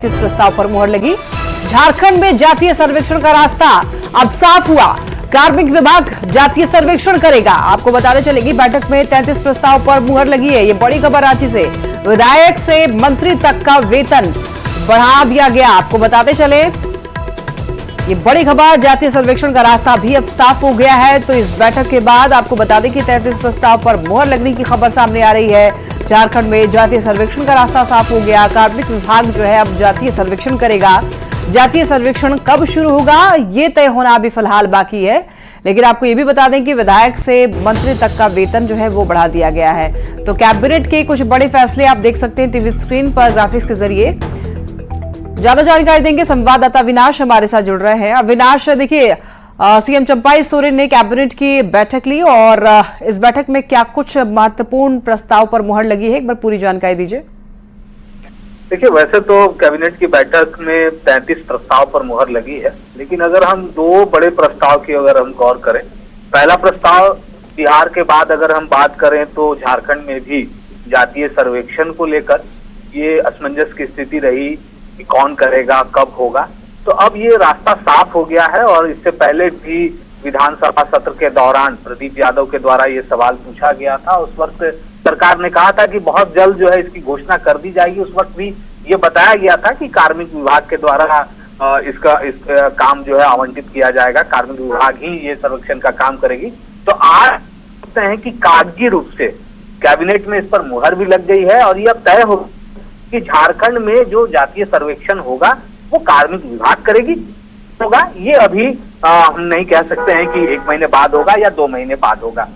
इस प्रस्ताव पर मुहर लगी। झारखंड में जातीय सर्वेक्षण का रास्ता अब साफ हुआ। कार्मिक विभाग जातीय सर्वेक्षण करेगा। आपको बताते चलेगी बैठक में 33 प्रस्ताव पर मुहर लगी है। ये बड़ी खबर रांची से। विधायक से मंत्री तक का वेतन बढ़ा दिया गया। आपको बताते चले ये बड़ी खबर, जातीय सर्वेक्षण का रास्ता भी अब साफ हो गया है। तो इस बैठक के बाद आपको बता दें कि 33 प्रस्ताव पर मुहर लगने की खबर सामने आ रही है। झारखंड में जातीय सर्वेक्षण का रास्ता साफ हो गया। कार्मिक विभाग जो है अब जातीय सर्वेक्षण करेगा। जातीय सर्वेक्षण कब शुरू होगा ये तय होना अभी फिलहाल बाकी है। लेकिन आपको ये भी बता दें कि विधायक से मंत्री तक का वेतन जो है वो बढ़ा दिया गया है। तो कैबिनेट के कुछ बड़े फैसले आप देख सकते हैं टीवी स्क्रीन पर ग्राफिक्स के जरिए। ज्यादा जानकारी देंगे संवाददाता अविनाश हमारे साथ जुड़ रहे हैं। अविनाश, देखिए सीएम चंपाई सोरेन ने कैबिनेट की बैठक ली और इस बैठक में क्या कुछ महत्वपूर्ण प्रस्ताव पर मुहर लगी है, एक बार पूरी जानकारी दीजिए। देखिए, वैसे तो कैबिनेट की बैठक में 33 प्रस्ताव पर मुहर लगी है, लेकिन अगर हम दो बड़े प्रस्ताव की अगर हम गौर करें, पहला प्रस्ताव बिहार के बाद अगर हम बात करें तो झारखंड में भी जातीय सर्वेक्षण को लेकर ये असमंजस की स्थिति रही कि कौन करेगा, कब होगा। तो अब ये रास्ता साफ हो गया है और इससे पहले भी विधानसभा सत्र के दौरान प्रदीप यादव के द्वारा ये सवाल पूछा गया था। उस वक्त सरकार ने कहा था कि बहुत जल्द जो है इसकी घोषणा कर दी जाएगी। उस वक्त भी ये बताया गया था कि कार्मिक विभाग के द्वारा इसका काम जो है आवंटित किया जाएगा। कार्मिक विभाग ही ये सर्वेक्षण का काम करेगी। तो आज कहते हैं कि कागजी रूप से कैबिनेट में इस पर मुहर भी लग गई है और यह तय हो कि झारखंड में जो जातीय सर्वेक्षण होगा वो कार्मिक विभाग करेगी होगा। ये अभी हम नहीं कह सकते हैं कि 1 महीने बाद होगा या 2 महीने बाद होगा।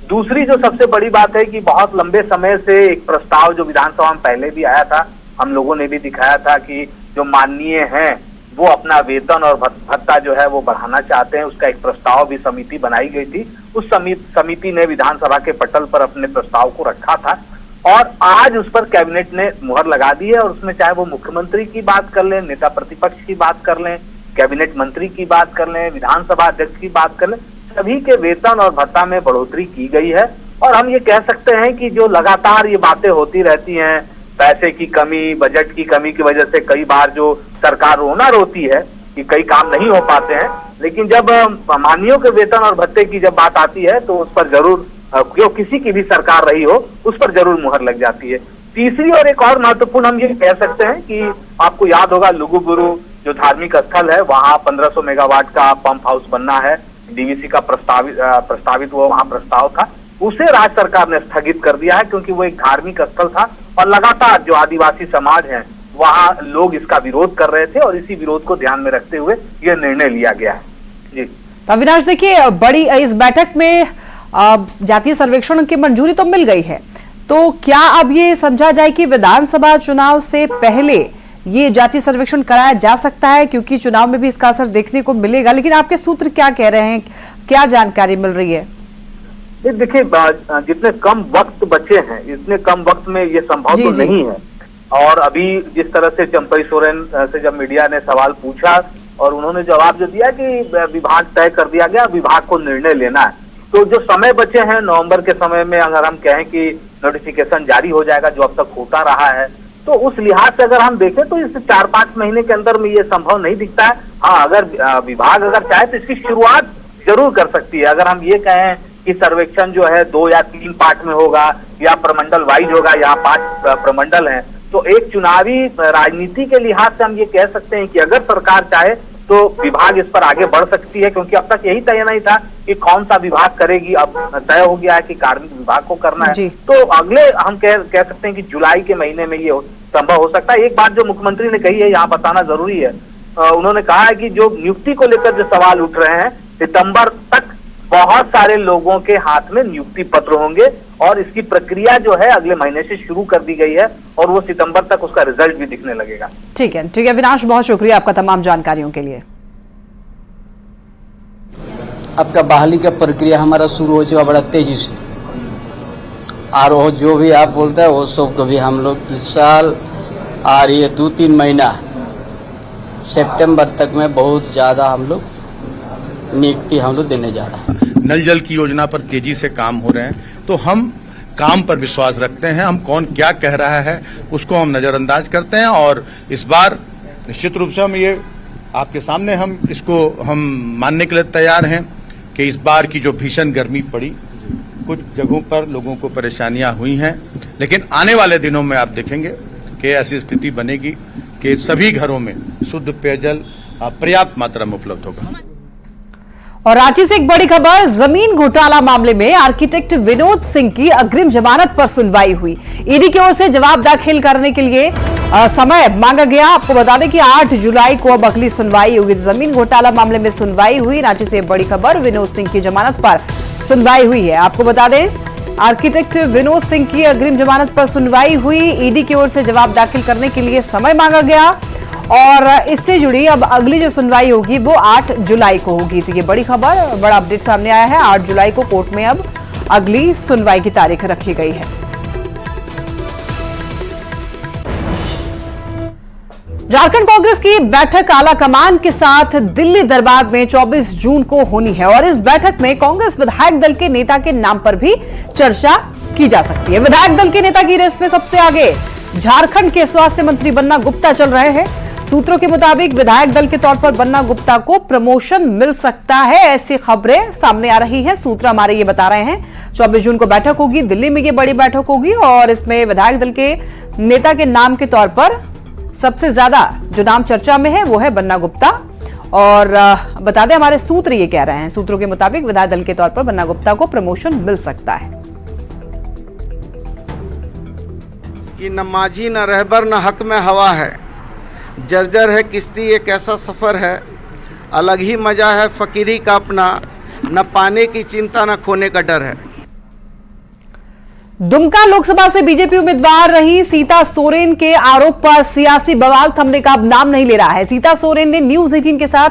दूसरी जो सबसे बड़ी बात है कि बहुत लंबे समय से एक प्रस्ताव जो विधानसभा में पहले भी आया था, हम लोगों ने भी दिखाया था कि जो माननीय हैं वो अपना वेतन और भत्ता जो है वो बढ़ाना चाहते हैं। उसका एक प्रस्ताव भी समिति बनाई गई थी। उस समिति ने विधानसभा के पटल पर अपने प्रस्ताव को रखा था और आज उस पर कैबिनेट ने मुहर लगा दी है। और उसमें चाहे वो मुख्यमंत्री की बात कर लें, नेता प्रतिपक्ष की बात कर लें, कैबिनेट मंत्री की बात कर लें, विधानसभा अध्यक्ष की बात कर लें, सभी के वेतन और भत्ता में बढ़ोतरी की गई है। और हम ये कह सकते हैं कि जो लगातार ये बातें होती रहती हैं, पैसे की कमी, बजट की कमी की वजह से कई बार जो सरकार रोना रोती है कि कई काम नहीं हो पाते हैं, लेकिन जब माननीयों के वेतन और भत्ते की जब बात आती है तो उस पर जरूर क्यों किसी की भी सरकार रही हो उस पर जरूर मुहर लग जाती है। तीसरी और एक और महत्वपूर्ण हम ये कह सकते हैं कि आपको याद होगा लुगुबुरु जो धार्मिक स्थल है वहाँ 1500 मेगावाट का पंप हाउस बनना है। डीवीसी का प्रस्तावित वो वहाँ प्रस्ताव था, उसे राज्य सरकार ने स्थगित कर दिया है क्योंकि वो एक धार्मिक स्थल था और लगातार जो आदिवासी समाज है वहाँ लोग इसका विरोध कर रहे थे और इसी विरोध को ध्यान में रखते हुए यह निर्णय लिया गया है। जी अविनाश, देखिए बड़ी इस बैठक में जातीय सर्वेक्षण की मंजूरी तो मिल गई है, तो क्या अब ये समझा जाए कि विधानसभा चुनाव से पहले ये जातीय सर्वेक्षण कराया जा सकता है, क्योंकि चुनाव में भी इसका असर देखने को मिलेगा। लेकिन आपके सूत्र क्या कह रहे हैं, क्या जानकारी मिल रही है? देखिए, जितने कम वक्त बचे हैं इतने कम वक्त में ये संभव तो नहीं है। और अभी जिस तरह से चंपाई सोरेन से जब मीडिया ने सवाल पूछा और उन्होंने जवाब जो दिया कि विभाग तय कर दिया गया, विभाग को निर्णय लेना है। तो जो समय बचे हैं नवंबर के समय में अगर हम कहें कि नोटिफिकेशन जारी हो जाएगा जो अब तक होता रहा है, तो उस लिहाज से अगर हम देखें तो इस 4-5 महीने के अंदर में ये संभव नहीं दिखता है। हाँ, अगर विभाग अगर चाहे तो इसकी शुरुआत जरूर कर सकती है। अगर हम ये कहें कि सर्वेक्षण जो है 2 या 3 पार्ट में होगा या प्रमंडल वाइज होगा, यहाँ 5 प्रमंडल हैं, तो एक चुनावी राजनीति के लिहाज से हम ये कह सकते हैं कि अगर सरकार चाहे तो विभाग इस पर आगे बढ़ सकती है, क्योंकि अब तक यही तय नहीं था कि कौन सा विभाग करेगी। अब तय हो गया है कि कार्मिक विभाग को करना है। तो अगले हम कह सकते हैं कि जुलाई के महीने में ये संभव हो सकता है। एक बात जो मुख्यमंत्री ने कही है यहाँ बताना जरूरी है, उन्होंने कहा है कि जो नियुक्ति को लेकर जो सवाल उठ रहे हैं, सितंबर तक बहुत सारे लोगों के हाथ में नियुक्ति पत्र होंगे और इसकी प्रक्रिया जो है अगले महीने से शुरू कर दी गई है और वो सितंबर तक उसका रिजल्ट भी दिखने लगेगा। ठीक है अविनाश, बहुत शुक्रिया आपका तमाम जानकारियों के लिए। आपका बहाली का प्रक्रिया हमारा शुरू हो चुका बड़ा तेजी से, और वो जो भी आप बोलते हैं वो सब कभी हम लोग इस साल आ रही है 2-3 महीना सितंबर तक में बहुत ज्यादा हम लोग नियुक्ति हम लोग देने जा रहे हैं। नल जल की योजना पर तेजी से काम हो रहे हैं, तो हम काम पर विश्वास रखते हैं। हम कौन क्या कह रहा है उसको हम नजरअंदाज करते हैं और इस बार निश्चित रूप से हम ये आपके सामने हम इसको हम मानने के लिए तैयार हैं कि इस बार की जो भीषण गर्मी पड़ी, कुछ जगहों पर लोगों को परेशानियां हुई हैं, लेकिन आने वाले दिनों में आप देखेंगे कि ऐसी स्थिति बनेगी कि सभी घरों में शुद्ध पेयजल पर्याप्त मात्रा में उपलब्ध होगा। और रांची से एक बड़ी खबर, जमीन घोटाला मामले में आर्किटेक्ट विनोद सिंह की अग्रिम जमानत पर सुनवाई हुई। ईडी की ओर से जवाब दाखिल करने के लिए समय मांगा गया। आपको बता दें कि 8 जुलाई को अब अगली सुनवाई होगी। जमीन घोटाला मामले में सुनवाई हुई। रांची से बड़ी खबर, विनोद सिंह की जमानत पर सुनवाई हुई है। आपको बता दें, आर्किटेक्ट विनोद सिंह की अग्रिम जमानत पर सुनवाई हुई। ईडी की ओर से जवाब दाखिल करने के लिए समय मांगा गया और इससे जुड़ी अब अगली जो सुनवाई होगी वो 8 जुलाई को होगी। तो ये बड़ी खबर, बड़ा अपडेट सामने आया है। 8 जुलाई को कोर्ट में अब अगली सुनवाई की तारीख रखी गई है। झारखंड कांग्रेस की बैठक आला कमान के साथ दिल्ली दरबार में 24 जून को होनी है और इस बैठक में कांग्रेस विधायक दल के नेता के नाम पर भी चर्चा की जा सकती है। विधायक दल के नेता की रेस में सबसे आगे झारखंड के स्वास्थ्य मंत्री बन्ना गुप्ता चल रहे हैं। सूत्रों के मुताबिक विधायक दल के तौर पर बन्ना गुप्ता को प्रमोशन मिल सकता है, ऐसी खबरें सामने आ रही हैं। सूत्र हमारे ये बता रहे हैं 24 जून को बैठक होगी, दिल्ली में ये बड़ी बैठक होगी और इसमें विधायक दल के नेता के नाम के तौर पर सबसे ज्यादा जो नाम चर्चा में है वो है बन्ना गुप्ता। और बता दें, हमारे सूत्र ये कह रहे हैं, सूत्रों के मुताबिक विधायक दल के तौर पर बन्ना गुप्ता को प्रमोशन मिल सकता है। कि न माझी न रहबर न हक में हवा है, जर्जर है किश्ती एक ऐसा सफ़र है, अलग ही मज़ा है फकीरी का अपना, न पाने की चिंता न खोने का डर है। दुमका लोकसभा से बीजेपी उम्मीदवार रही सीता सोरेन के आरोप पर सियासी बवाल थमने का अब नाम नहीं ले रहा है। सीता सोरेन ने न्यूज 18 के साथ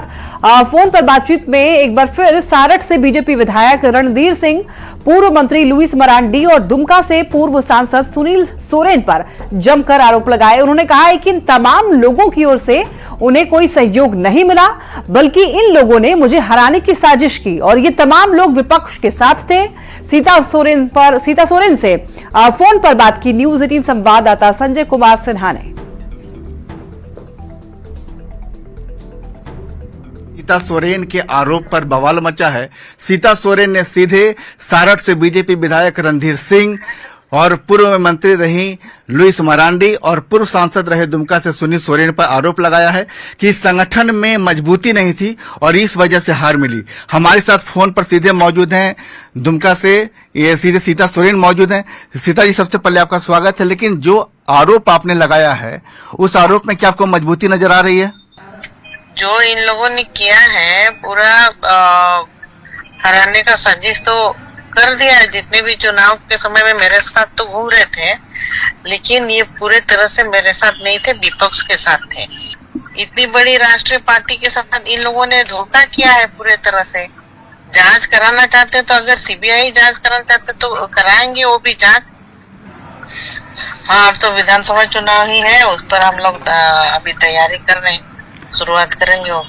फोन पर बातचीत में एक बार फिर सारठ से बीजेपी विधायक रणधीर सिंह, पूर्व मंत्री लुइस मरांडी और दुमका से पूर्व सांसद सुनील सोरेन पर जमकर आरोप लगाए। उन्होंने कहा है कि इन तमाम लोगों की ओर से उन्हें कोई सहयोग नहीं मिला, बल्कि इन लोगों ने मुझे हराने की साजिश की और ये तमाम लोग विपक्ष के साथ थे। सीता सोरेन से फोन पर बात की न्यूज 18 संवाददाता संजय कुमार सिन्हा ने। सीता सोरेन के आरोप पर बवाल मचा है। सीता सोरेन ने सीधे सारठ से बीजेपी विधायक रणधीर सिंह और पूर्व मंत्री रही लुइस मरांडी और पूर्व सांसद रहे दुमका से सुनील सोरेन पर आरोप लगाया है कि संगठन में मजबूती नहीं थी और इस वजह से हार मिली। हमारे साथ फोन पर सीधे मौजूद हैं दुमका से ये सीधे सीता सोरेन मौजूद हैं। सीता जी, सबसे पहले आपका स्वागत है। लेकिन जो आरोप आपने लगाया है उस आरोप में क्या आपको मजबूती नजर आ रही है? जो इन लोगों ने किया है पूरा हराने का साजिश तो कर दिया है। जितने भी चुनाव के समय में मेरे साथ तो घूम रहे थे, लेकिन ये पूरे तरह से मेरे साथ नहीं थे, विपक्ष के साथ थे। इतनी बड़ी राष्ट्रीय पार्टी के साथ इन लोगों ने धोखा किया है पूरे तरह से। जांच कराना चाहते तो अगर सीबीआई जांच कराना चाहते तो कराएंगे वो भी जांच। हाँ, अब तो विधानसभा चुनाव ही है, उस पर हम लोग अभी तैयारी कर रहे हैं, शुरुआत करेंगे वो।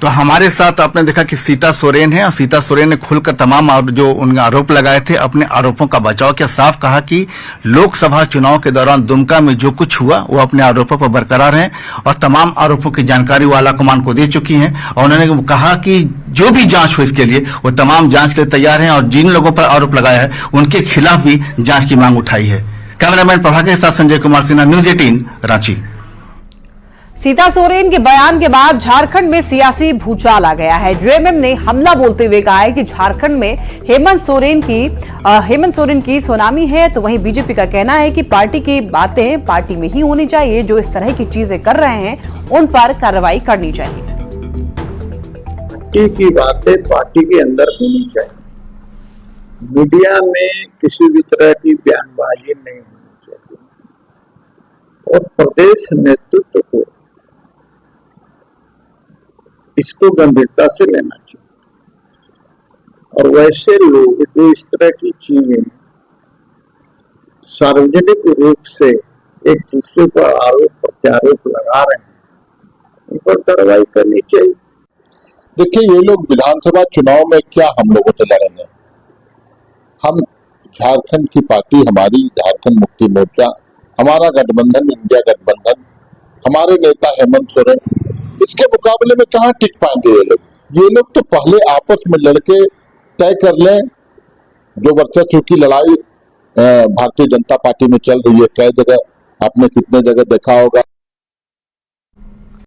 तो हमारे साथ आपने देखा कि सीता सोरेन है और सीता सोरेन ने खुलकर तमाम जो उनके आरोप लगाए थे अपने आरोपों का बचाव किया। साफ कहा कि लोकसभा चुनाव के दौरान दुमका में जो कुछ हुआ वो अपने आरोपों पर बरकरार हैं और तमाम आरोपों की जानकारी वो आला कमान को दे चुकी हैं। और उन्होंने कहा कि जो भी जांच हो इसके लिए वो तमाम जांच के लिए तैयार हैं और जिन लोगों पर आरोप लगाया है उनके खिलाफ भी जांच की मांग उठाई है। कैमरामैन प्रभाकर के साथ संजय कुमार सिन्हा, न्यूज 18 रांची। सीता सोरेन के बयान के बाद झारखंड में सियासी भूचाल आ गया है। जेएमएम ने हमला बोलते हुए कहा है कि झारखंड में हेमंत सोरेन की सुनामी है, तो वहीं बीजेपी का कहना है कि पार्टी की बातें पार्टी में ही होनी चाहिए, जो इस तरह की चीजें कर रहे हैं उन पर कार्रवाई करनी चाहिए। पार्टी की बातें पार्टी के अंदर होनी चाहिए, मीडिया में किसी भी तरह की बयानबाजी नहीं होनी चाहिए और प्रदेश नेतृत्व को इसको गंभीरता से लेना चाहिए। और वैसे लोग जो इस तरह की चीजें सार्वजनिक रूप से एक दूसरे पर आरोप प्रत्यारोप लगा रहे हैं, उन पर कार्रवाई करनी चाहिए। देखिए, ये लोग विधानसभा चुनाव में क्या हम लोगों से लड़ेंगे? हम झारखंड की पार्टी, हमारी झारखंड मुक्ति मोर्चा, हमारा गठबंधन इंडिया गठबंधन हमारे नेता हेमंत सोरेन, इसके मुकाबले में कहाँ टिक पाएंगे ये लोग? ये लोग तो पहले आपस में लड़के तय कर लें, जो वर्चस्व की लड़ाई भारतीय जनता पार्टी में चल रही है, कई जगह आपने कितने जगह देखा होगा।